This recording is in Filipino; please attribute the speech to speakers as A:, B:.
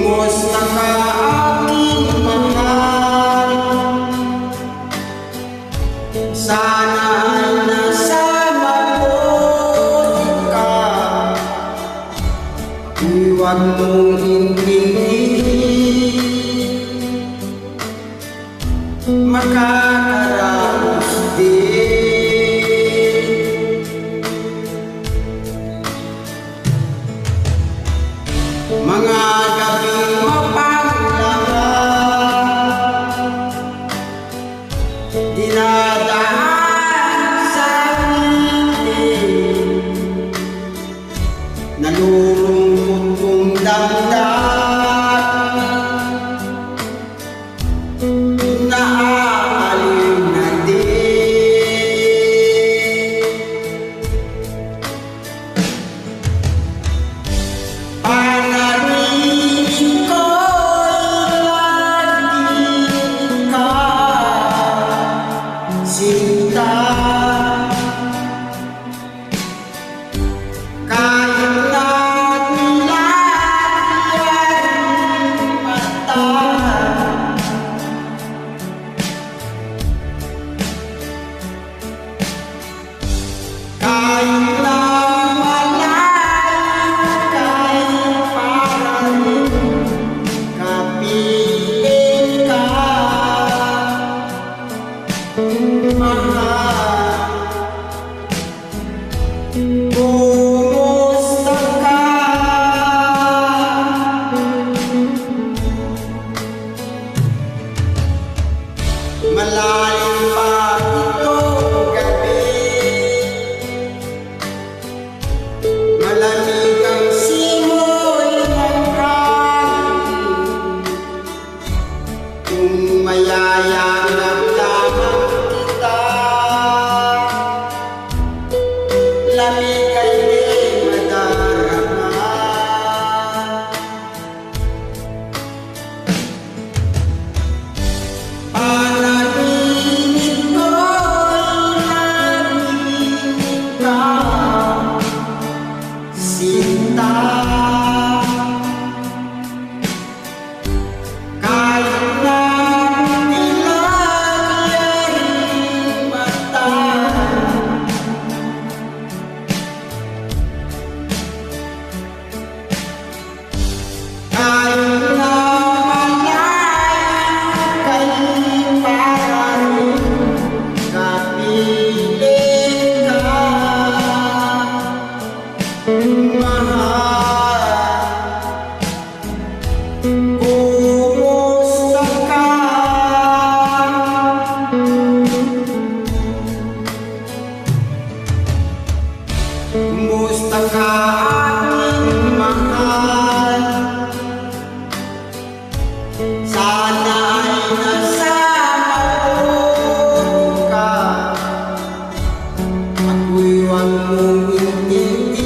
A: Kumusta ka aking mahal? Sana ay nasa mabuti ka. Huwag mong intindihin, makakaraos din. Mga gabing mapanglaman, dinadaan sa ngiti, nalulungkot kong damdamin, naaalim na din. Panaginip ko'y lagi ka, sinta. Kahit na nilagyan mata, kahit na malayo kay parating kapiling ka, mahal. Kumusta ka? Malalim pa itong gabi, malamig ang simoy ng hangin. Kung mayayakap lamang kita, lamig ay di madarama. Panaginip ko'y narinig ka, sinta. Kahit na nilagyan mata, kahit na malayo kay parating kapiling ka, mahal. Kumusta ka? Kumusta ka aking mahal? Sana ay nasa mabuti ka. Ako'y huwag mong intindihin,